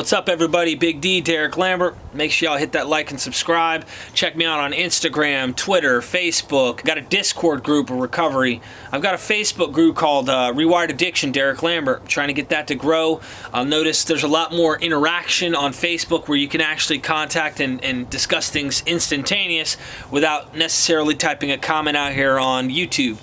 What's up, everybody? Big D, Derek Lambert. Make sure y'all hit that like and subscribe. Check me out on Instagram, Twitter, Facebook. Got a Discord group of recovery. I've got a Facebook group called Rewired Addiction, Derek Lambert. I'm trying to get that to grow. I'll notice there's a lot more interaction on Facebook where you can actually contact and discuss things instantaneous without necessarily typing a comment out here on YouTube.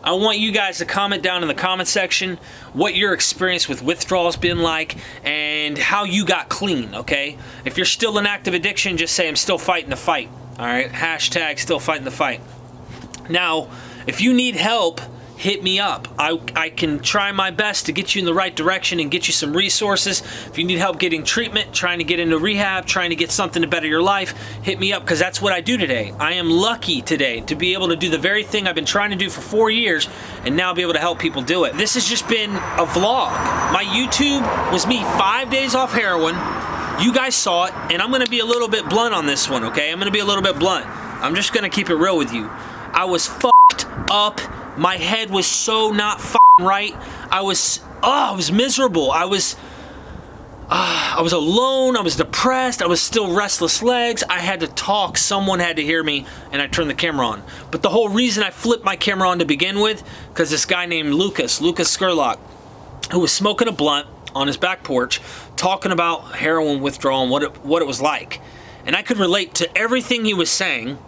I want you guys to comment down in the comment section what your experience with withdrawal has been like and how you got clean, okay? If you're still in active addiction, just say, I'm still fighting the fight, all right? Hashtag still fighting the fight. Now, if you need help, hit me up. I can try my best to get you in the right direction and get you some resources. If you need help getting treatment, trying to get into rehab, trying to get something to better your life, hit me up, because that's what I do today. I am lucky today to be able to do the very thing I've been trying to do for 4 years and now be able to help people do it. This has just been a vlog. My YouTube was me 5 days off heroin. You guys saw it, and I'm going to be a little bit blunt on this one, okay? I'm going to be a little bit blunt. I'm just going to keep it real with you. I was fucked up. My head was so not f***ing right. I was miserable. I was alone. I was depressed. I was still restless legs. I had to talk. Someone had to hear me, and I turned the camera on. But the whole reason I flipped my camera on to begin with, because this guy named Lucas Skurlock, who was smoking a blunt on his back porch, talking about heroin withdrawal and what it was like. And I could relate to everything he was saying.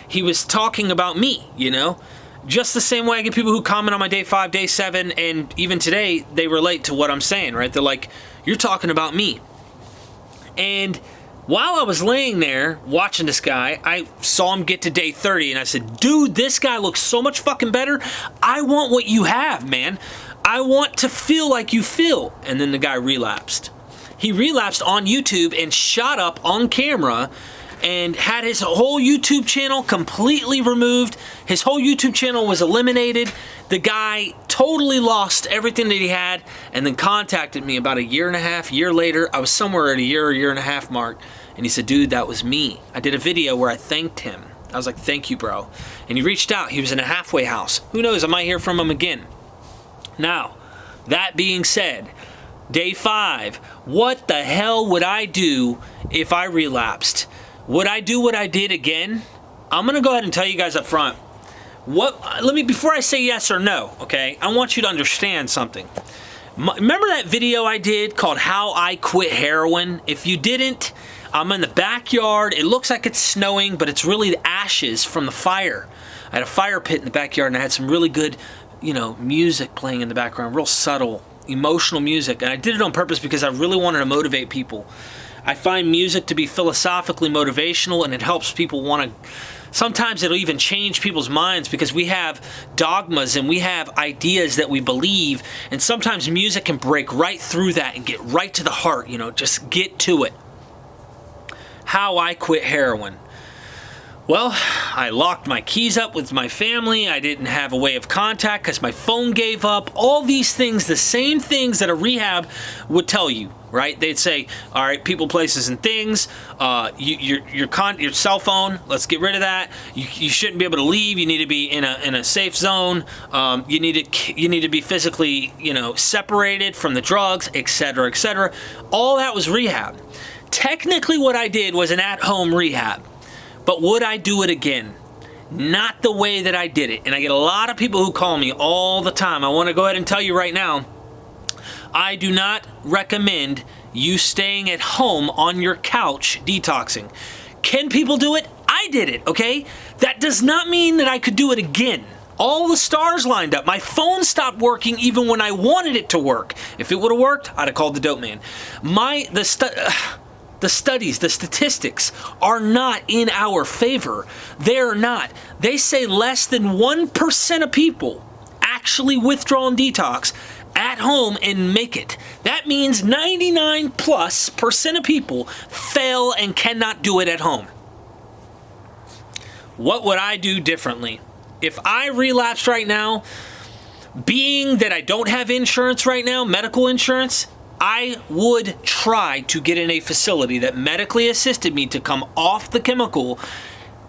He was talking about me, you know? Just the same way I get people who comment on my day 5, day 7, and even today, they relate to what I'm saying, right? They're like, you're talking about me. And while I was laying there watching this guy, I saw him get to day 30, and I said, dude, this guy looks so much fucking better. I want what you have, man. I want to feel like you feel. And then the guy relapsed. He relapsed on YouTube and shot up on camera and had his whole YouTube channel completely removed. His whole YouTube channel was eliminated. The guy totally lost everything that he had, and then contacted me about a year and a half later. I was somewhere at a year and a half mark, and he said, dude, that was me. I did a video where I thanked him. I was like, thank you, bro. And he reached out. He was in a halfway house. Who knows? I might hear from him again. Now, that being said, day 5, what the hell would I do if I relapsed? Would I do what I did again? I'm gonna go ahead and tell you guys up front. Before I say yes or no, okay, I want you to understand something. Remember that video I did called How I Quit Heroin? If you didn't, I'm in the backyard. It looks like it's snowing, but it's really the ashes from the fire. I had a fire pit in the backyard, and I had some really good, music playing in the background, real subtle, emotional music. And I did it on purpose because I really wanted to motivate people. I find music to be philosophically motivational, and it helps people want to. Sometimes it'll even change people's minds because we have dogmas and we have ideas that we believe, and sometimes music can break right through that and get right to the heart, just get to it. How I quit heroin. Well, I locked my keys up with my family. I didn't have a way of contact because my phone gave up. All these things, the same things that a rehab would tell you, right? They'd say, all right, people, places, and things. Your cell phone, let's get rid of that. You shouldn't be able to leave. You need to be in a safe zone. You need to be physically, separated from the drugs, etc., etc. All that was rehab. Technically, what I did was an at-home rehab. But would I do it again? Not the way that I did it. And I get a lot of people who call me all the time. I want to go ahead and tell you right now, I do not recommend you staying at home on your couch detoxing. Can people do it? I did it, okay? That does not mean that I could do it again. All the stars lined up. My phone stopped working even when I wanted it to work. If it would have worked, I'd have called the dope man. The studies, the statistics are not in our favor. They're not. They say less than 1% of people actually withdraw and detox at home and make it. That means 99+% of people fail and cannot do it at home. What would I do differently? If I relapsed right now, being that I don't have insurance right now, medical insurance, I would try to get in a facility that medically assisted me to come off the chemical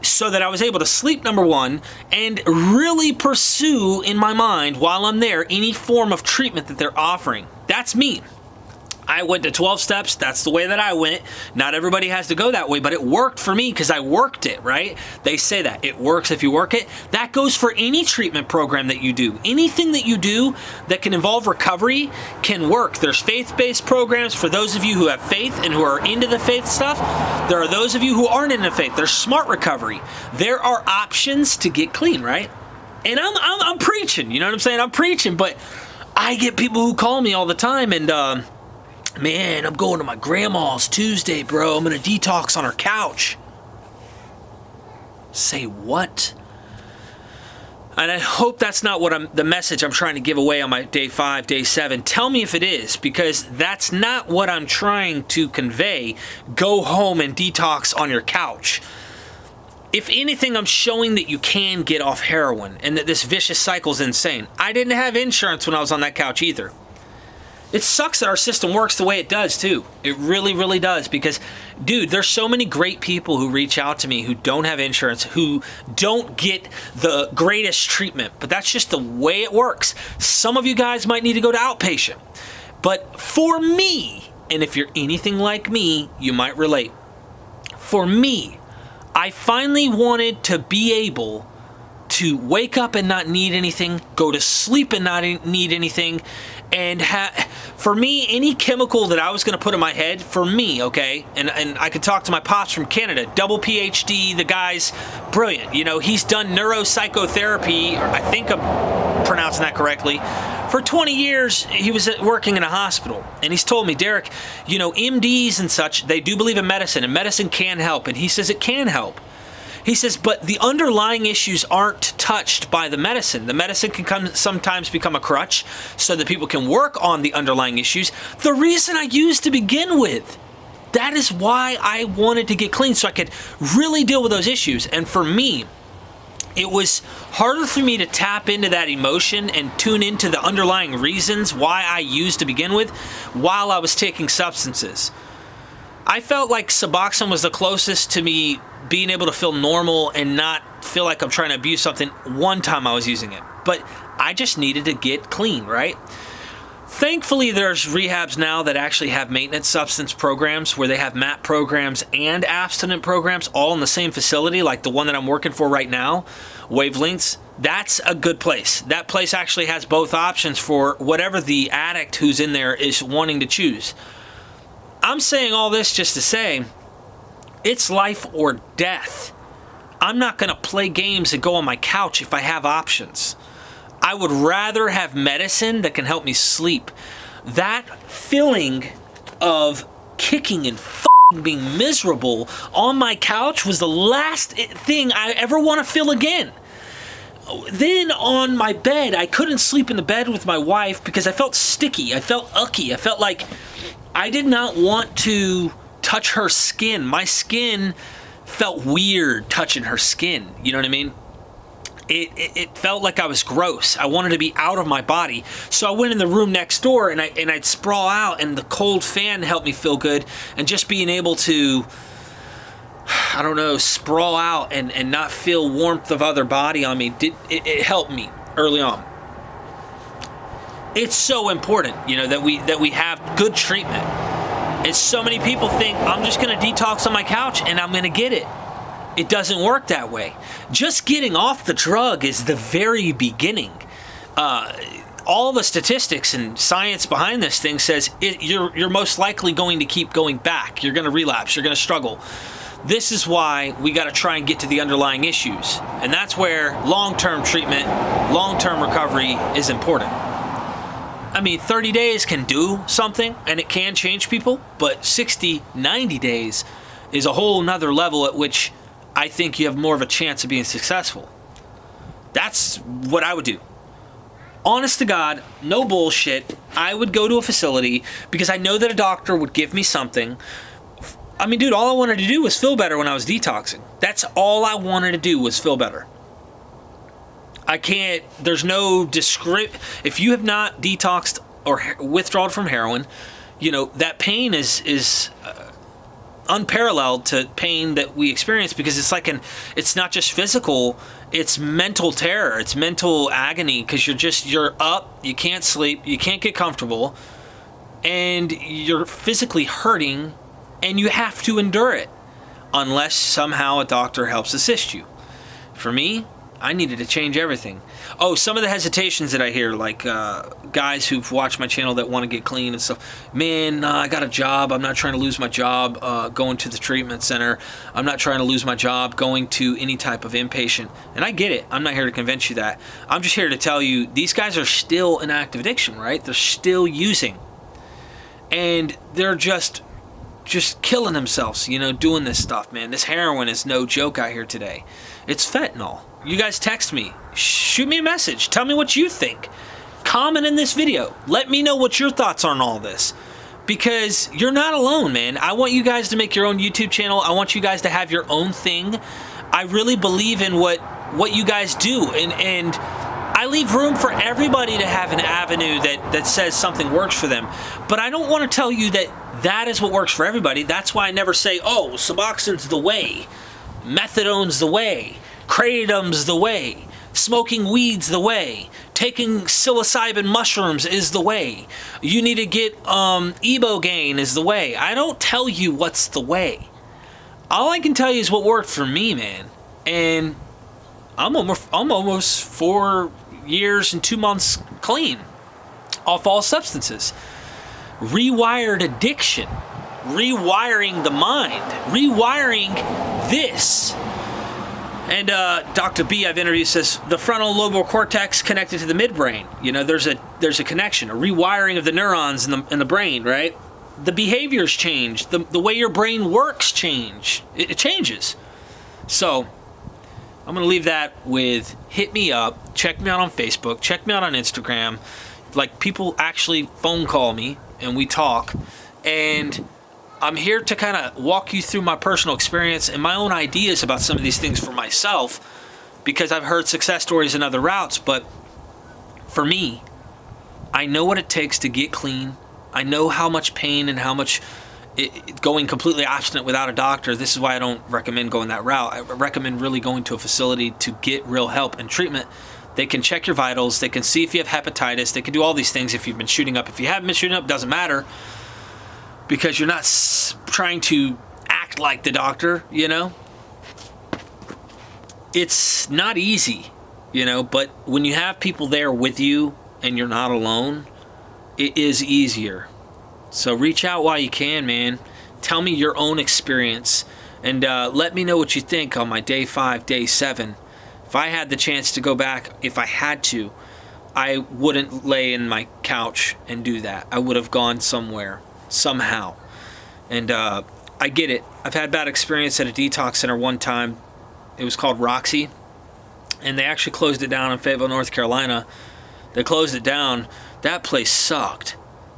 so that I was able to sleep, number one, and really pursue in my mind while I'm there any form of treatment that they're offering. That's me. I went to 12 steps. That's the way that I went. Not everybody has to go that way, but it worked for me because I worked it, right? They say that it works if you work it. That goes for any treatment program that you do. Anything that you do that can involve recovery can work. There's faith-based programs for those of you who have faith and who are into the faith stuff. There are those of you who aren't into faith. There's smart recovery. There are options to get clean, right? And I'm preaching, you know what I'm saying? I'm preaching, but I get people who call me all the time and, man, I'm going to my grandma's Tuesday, bro. I'm going to detox on her couch. Say what? And I hope that's not what the message I'm trying to give away on my day 5, day 7. Tell me if it is, because that's not what I'm trying to convey. Go home and detox on your couch. If anything, I'm showing that you can get off heroin and that this vicious cycle is insane. I didn't have insurance when I was on that couch either. It sucks that our system works the way it does, too. It really, really does. Because, dude, there's so many great people who reach out to me who don't have insurance, who don't get the greatest treatment. But that's just the way it works. Some of you guys might need to go to outpatient. But for me, and if you're anything like me, you might relate. For me, I finally wanted to be able to wake up and not need anything, go to sleep and not need anything, and for me, any chemical that I was going to put in my head, for me, okay, and I could talk to my pops from Canada, double PhD, the guy's brilliant. You know, he's done neuropsychotherapy, or I think I'm pronouncing that correctly. For 20 years, he was working in a hospital, and he's told me, Derek, you know, MDs and such, they do believe in medicine, and medicine can help, and he says it can help. He says, but the underlying issues aren't touched by the medicine. The medicine can sometimes become a crutch so that people can work on the underlying issues. The reason I used to begin with. That is why I wanted to get clean, so I could really deal with those issues. And for me, it was harder for me to tap into that emotion and tune into the underlying reasons why I used to begin with while I was taking substances. I felt like Suboxone was the closest to me being able to feel normal and not feel like I'm trying to abuse something one time I was using it. But I just needed to get clean, right? Thankfully, there's rehabs now that actually have maintenance substance programs where they have MAT programs and abstinent programs all in the same facility, like the one that I'm working for right now, Wavelengths. That's a good place. That place actually has both options for whatever the addict who's in there is wanting to choose. I'm saying all this just to say, it's life or death. I'm not going to play games and go on my couch if I have options. I would rather have medicine that can help me sleep. That feeling of kicking and being miserable on my couch was the last thing I ever want to feel again. Then on my bed, I couldn't sleep in the bed with my wife because I felt sticky. I felt ucky. I felt like I did not want to touch her skin. My skin felt weird touching her skin. You know what I mean? It felt like I was gross. I wanted to be out of my body. So I went in the room next door and I'd sprawl out, and the cold fan helped me feel good. And just being able to, I don't know, sprawl out and not feel warmth of other body on me, it helped me early on. It's so important, you know, that we have good treatment. And so many people think I'm just going to detox on my couch and I'm going to get it. It doesn't work that way. Just getting off the drug is the very beginning. All the statistics and science behind this thing says you're most likely going to keep going back. You're going to relapse. You're going to struggle. This is why we got to try and get to the underlying issues. And that's where long-term treatment, long-term recovery is important. I mean, 30 days can do something and it can change people, but 60, 90 days is a whole nother level at which I think you have more of a chance of being successful. That's what I would do. Honest to God, no bullshit. I would go to a facility because I know that a doctor would give me something. I mean, dude, all I wanted to do was feel better when I was detoxing. That's all I wanted to do was feel better. There's no if you have not detoxed or withdrawn from heroin, you know, that pain is unparalleled to pain that we experience, because it's not just physical, it's mental terror, it's mental agony, because you're up, you can't sleep, you can't get comfortable, and you're physically hurting, and you have to endure it unless somehow a doctor helps assist you. For me, I needed to change everything. Oh, some of the hesitations that I hear, like guys who've watched my channel that want to get clean and stuff. Man, I got a job. I'm not trying to lose my job going to the treatment center. I'm not trying to lose my job going to any type of inpatient. And I get it. I'm not here to convince you that. I'm just here to tell you these guys are still in active addiction, right? They're still using. And they're just killing themselves, you know, doing this stuff, man. This heroin is no joke out here today. It's fentanyl. You guys text me. Shoot me a message. Tell me what you think. Comment in this video. Let me know what your thoughts are on all this. Because you're not alone, man. I want you guys to make your own YouTube channel. I want you guys to have your own thing. I really believe in what you guys do. And I leave room for everybody to have an avenue that says something works for them. But I don't want to tell you that is what works for everybody. That's why I never say, oh, Suboxone's the way. Methadone's the way. Kratom's the way. Smoking weed's the way. Taking psilocybin mushrooms is the way. You need to get ibogaine is the way. I don't tell you what's the way. All I can tell you is what worked for me, man. And I'm almost 4 years and 2 months clean off all substances. Rewired addiction. Rewiring the mind. Rewiring this. And Dr. B, I've interviewed, says the frontal lobar cortex connected to the midbrain. You know, there's a connection, a rewiring of the neurons in the brain, right? The behaviors change. The way your brain works change. It changes. So I'm going to leave that with hit me up, check me out on Facebook, check me out on Instagram. Like, people actually phone call me and we talk. And I'm here to kind of walk you through my personal experience and my own ideas about some of these things for myself, because I've heard success stories in other routes. But for me, I know what it takes to get clean. I know how much pain and how much going completely abstinent without a doctor. This is why I don't recommend going that route. I recommend really going to a facility to get real help and treatment. They can check your vitals. They can see if you have hepatitis. They can do all these things if you've been shooting up. If you haven't been shooting up, it doesn't matter, because you're not trying to act like the doctor, you know? It's not easy, you know, but when you have people there with you and you're not alone, it is easier. So reach out while you can, man. Tell me your own experience, and let me know what you think on my day 5, day 7. If I had the chance to go back, if I had to, I wouldn't lay in my couch and do that. I would have gone somewhere, somehow. And I get it. I've had bad experience at a detox center one time. It was called Roxy, and they actually closed it down in Fayetteville, North Carolina. They closed it down. That place sucked,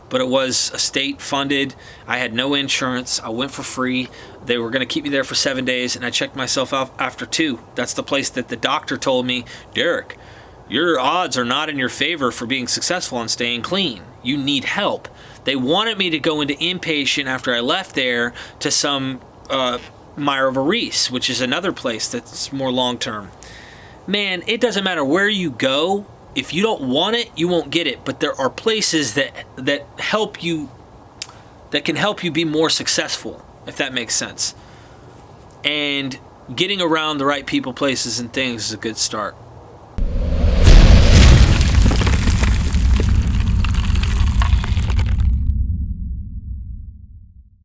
but it was a state funded. I had no insurance. I went for free. They were going to keep me there for 7 days, and I checked myself out after 2. That's the place that the doctor told me, Derek, your odds are not in your favor for being successful and staying clean. You need help. They wanted me to go into inpatient after I left there to some Myra Varese, which is another place that's more long-term. Man, it doesn't matter where you go. If you don't want it, you won't get it. But there are places that help you, that can help you be more successful, if that makes sense. And getting around the right people, places, and things is a good start.